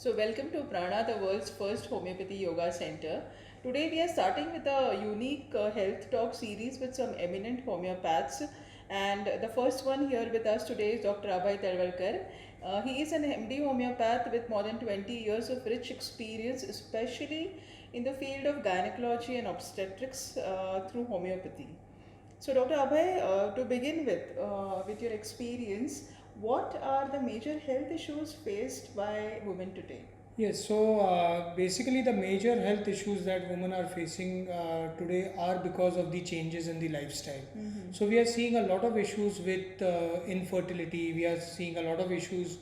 So, welcome to Prana, the world's first homeopathy yoga center. Today, we are starting with a unique health talk series with some eminent homeopaths. And the first one here with us today is Dr. Abhay Talwalkar. He is an MD homeopath with more than 20 years of rich experience, especially in the field of gynecology and obstetrics through homeopathy. So, Dr. Abhay, to begin with your experience, what are the major health issues faced by women today? Yes, so basically, the major health issues that women are facing today are because of the changes in the lifestyle. Mm-hmm. So, we are seeing a lot of issues with infertility, we are seeing a lot of issues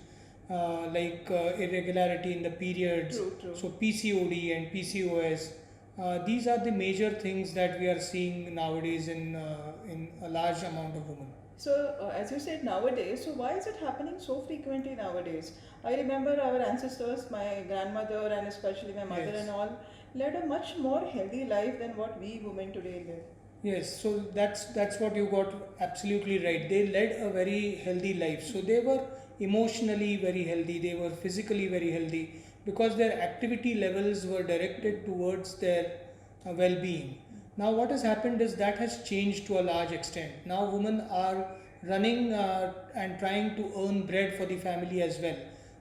irregularity in the periods, True, true. so PCOD and PCOS. These are the major things that we are seeing nowadays in a large amount of women. So, as you said, nowadays, so why is it happening so frequently nowadays? I remember our ancestors, my grandmother, and especially my mother, Yes. and all, led a much more healthy life than what we women today live. Yes, so that's what you got absolutely right. They led a very healthy life. So they were emotionally very healthy, they were physically very healthy because their activity levels were directed towards their well-being. Now what has happened is that has changed to a large extent. Now women are running and trying to earn bread for the family as well.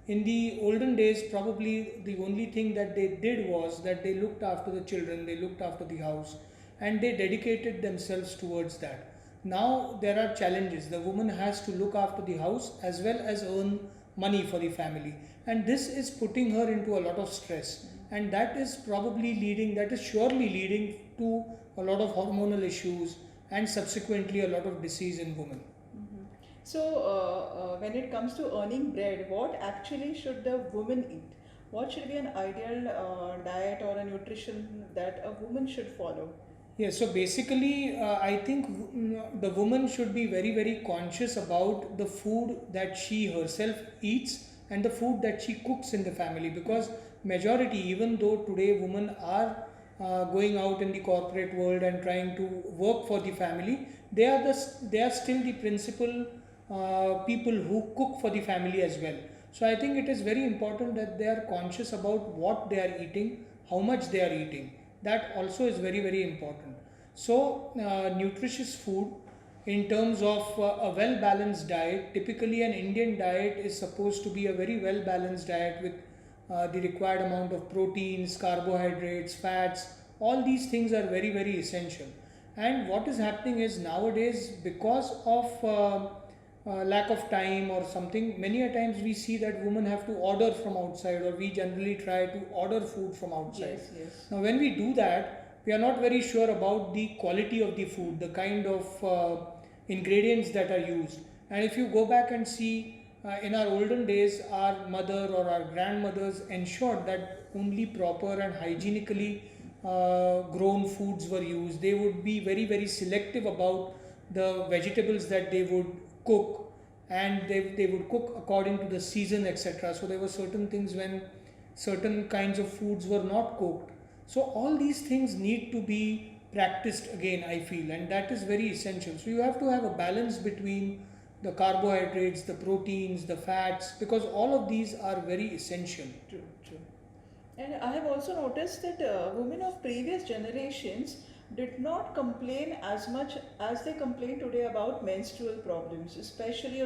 In the olden days, probably the only thing that they did was that they looked after the children, they looked after the house, and they dedicated themselves towards that. Now there are challenges. The woman has to look after the house as well as earn money for the family, and this is putting her into a lot of stress, and that is probably leading, that is surely leading to a lot of hormonal issues and subsequently a lot of disease in women. Mhm. So, when it comes to earning bread, what actually should the woman eat? What should be an ideal diet or a nutrition that a woman should follow? Yes, so basically, I think the woman should be very, very conscious about the food that she herself eats and the food that she cooks in the family, because majority, even though today women are going out in the corporate world and trying to work for the family, they are still the principal people who cook for the family as well. So I think it is very important that they are conscious about what they are eating, how much they are eating. That also is very, very important. So nutritious food in terms of a well balanced diet, typically an Indian diet is supposed to be a very well balanced diet with the required amount of proteins, carbohydrates, fats. All these things are very, very essential. And what is happening is nowadays, because of lack of time or something, many a times we see that women have to order from outside, or we generally try to order food from outside. Yes, yes. Now when we do that, we are not very sure about the quality of the food, the kind of ingredients that are used. And if you go back and see, in our olden days, our mother or our grandmothers ensured that only proper and hygienically grown foods were used. They would be very, very selective about the vegetables that they would cook, and they would cook according to the season, etc. So there were certain things when certain kinds of foods were not cooked. So all these things need to be practiced again, I feel, and that is very essential. So you have to have a balance between the carbohydrates, the proteins, the fats, because all of these are very essential. True, true. And I have also noticed that women of previous generations did not complain as much as they complain today about menstrual problems, especially,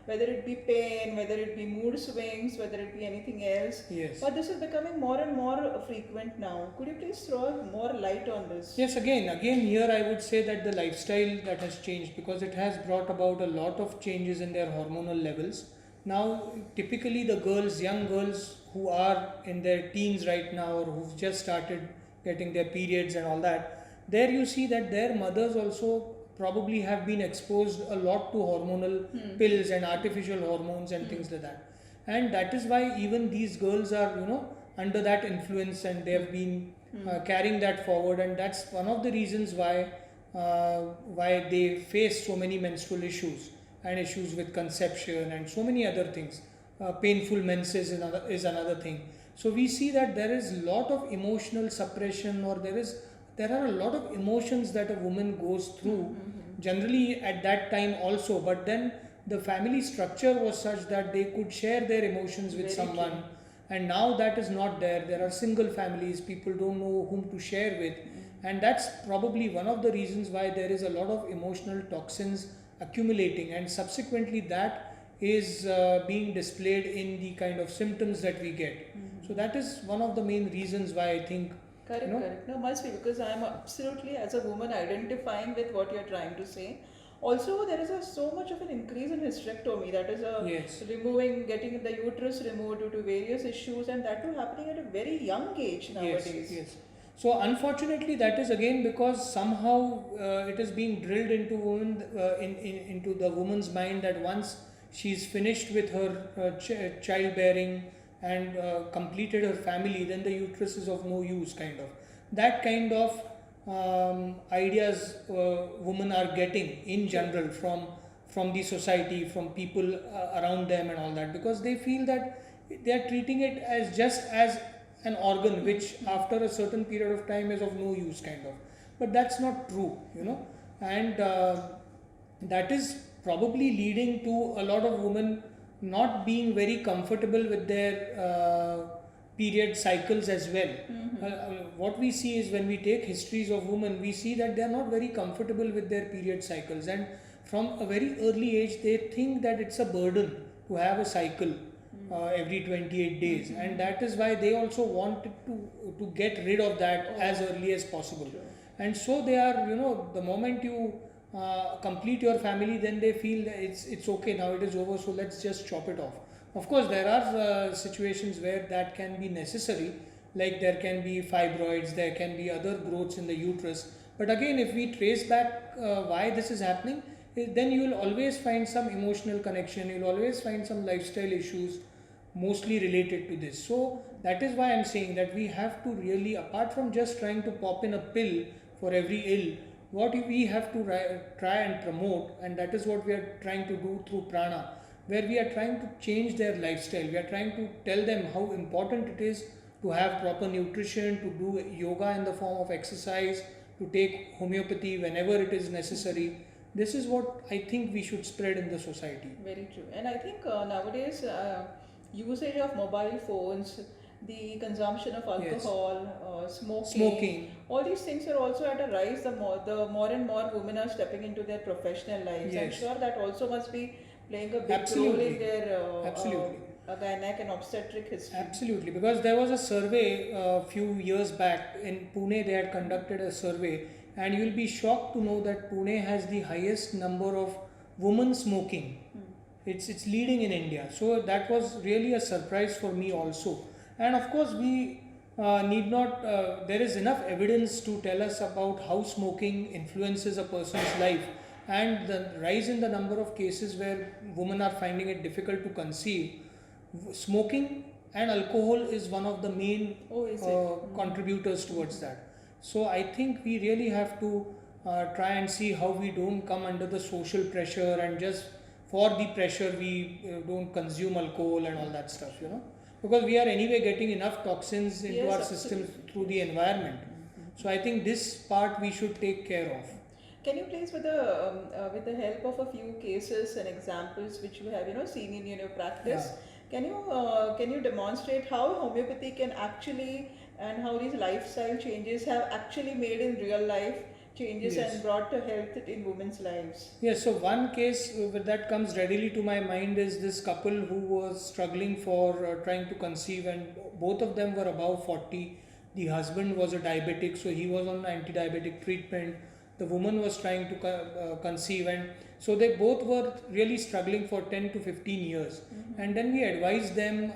whether it be pain, whether it be mood swings, whether it be anything else. Yes. But this is becoming more and more frequent now. Could you please throw more light on this? Yes, again, here I would say that the lifestyle that has changed, because it has brought about a lot of changes in their hormonal levels. Now, typically, the girls, young girls who are in their teens right now, or who've just started getting their periods and all that, there you see that their mothers also probably have been exposed a lot to hormonal pills and artificial hormones and things like that. And that is why even these girls are, under that influence, and they have been carrying that forward, and that's one of the reasons why they face so many menstrual issues and issues with conception and so many other things. Painful menses is another thing. So we see that there is a lot of emotional suppression, or there are a lot of emotions that a woman goes through generally at that time also, but then the family structure was such that they could share their emotions with Very someone, true. and now that is not there. There are single families, people don't know whom to share with, and that's probably one of the reasons why there is a lot of emotional toxins accumulating, and subsequently that is being displayed in the kind of symptoms that we get. So that is one of the main reasons why I think, Correct, you know, correct. No, must be because I am absolutely, as a woman, identifying with what you're trying to say. Also, there is so much of an increase in hysterectomy, that is a yes, getting the uterus removed due to various issues, and that too happening at a very young age yes, nowadays. yes. So unfortunately, that is again because somehow it is being drilled into women, into the woman's mind, that once she's finished with her childbearing and completed her family, then the uterus is of no use, kind of. That kind of ideas women are getting in general from the society, from people around them and all that, because they feel that they are treating it as just as an organ which after a certain period of time is of no use, kind of. But that's not true, you know. And that is probably leading to a lot of women not being very comfortable with their period cycles as well. What we see is, when we take histories of women, we see that they are not very comfortable with their period cycles, and from a very early age they think that it's a burden to have a cycle every 28 days, and that is why they also wanted to get rid of that as early as possible. True. And so they are, you know, the moment you complete your family, then they feel that it's okay, now it is over, so let's just chop it off. Of course there are situations where that can be necessary, like there can be fibroids, there can be other growths in the uterus, but again, if we trace back why this is happening, then you will always find some emotional connection, you'll always find some lifestyle issues mostly related to this. So that is why I'm saying that we have to really, apart from just trying to pop in a pill for every ill, what we have to try and promote, and that is what we are trying to do through prana, where we are trying to change their lifestyle. We are trying to tell them how important it is to have proper nutrition, to do yoga in the form of exercise, to take homeopathy whenever it is necessary. This is what I think we should spread in the society. Very true. And I think nowadays, usage of mobile phones, the consumption of Yes. alcohol, smoking, Smoking. all these things are also at a rise. The more and more women are stepping into their professional lives. I'm Yes. sure that also must be playing a big role Absolutely. in their Absolutely. gynec and obstetric history. Absolutely, because there was a survey a few years back in Pune. They had conducted a survey, and you will be shocked to know that Pune has the highest number of women smoking. It's leading in India. So that was really a surprise for me also. And of course, we need not. There is enough evidence to tell us about how smoking influences a person's life, and the rise in the number of cases where women are finding it difficult to conceive. Smoking and alcohol is one of the main Oh, is it? contributors towards that. So I think we really have to try and see how we don't come under the social pressure, and just for the pressure we don't consume alcohol and all that stuff, you know, because we are anyway getting enough toxins into Yes, our systems absolutely. through the environment. So I think this part we should take care of. Can you please, with the help of a few cases and examples which you have, seen in your practice, can you demonstrate how homeopathy can actually, and how these lifestyle changes have actually made in real life changes Yes. and brought to health in women's lives? Yes, so one case that comes readily to my mind is this couple who was struggling for trying to conceive, and both of them were above 40. The husband was a diabetic, so he was on anti-diabetic treatment. The woman was trying to conceive, and so they both were really struggling for 10 to 15 years. And then we advised them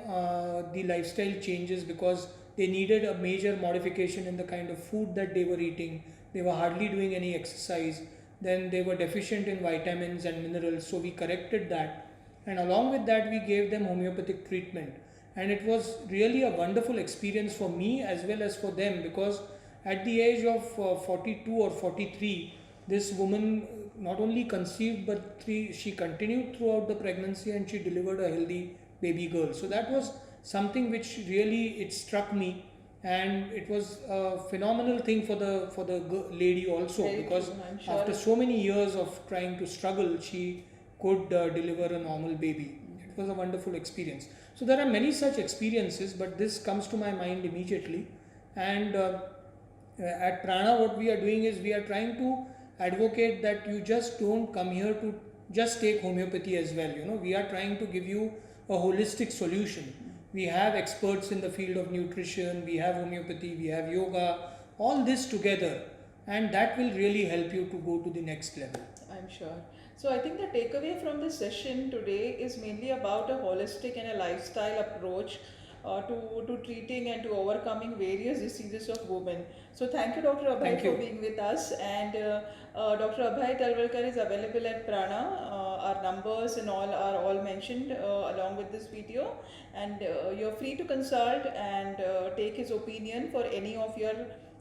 the lifestyle changes, because they needed a major modification in the kind of food that they were eating. They were hardly doing any exercise. Then they were deficient in vitamins and minerals, so we corrected that. And along with that, we gave them homeopathic treatment. And it was really a wonderful experience for me as well as for them, because at the age of 42 or 43, this woman not only conceived, but she continued throughout the pregnancy, and she delivered a healthy baby girl. So that was something which really, it struck me, and it was a phenomenal thing for the lady also, Very because true, I'm sure. after so many years of trying to struggle, she could deliver a normal baby. It was a wonderful experience. So there are many such experiences, but this comes to my mind immediately. And at Prana, what we are doing is we are trying to advocate that you just don't come here to just take homeopathy as well. We are trying to give you a holistic solution. We have experts in the field of nutrition, we have homeopathy, we have yoga, all this together, and that will really help you to go to the next level. I'm sure. So I think the takeaway from this session today is mainly about a holistic and a lifestyle approach to treating and to overcoming various diseases of women. So thank you, Dr. Abhay, Thank for you. being with us. And Dr. Abhay Talwalkar is available at Prana. Our numbers and all are all mentioned along with this video. And you're free to consult and take his opinion for any of your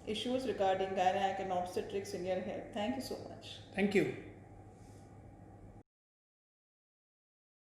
issues regarding gynec and obstetrics in your health. Thank you so much. Thank you.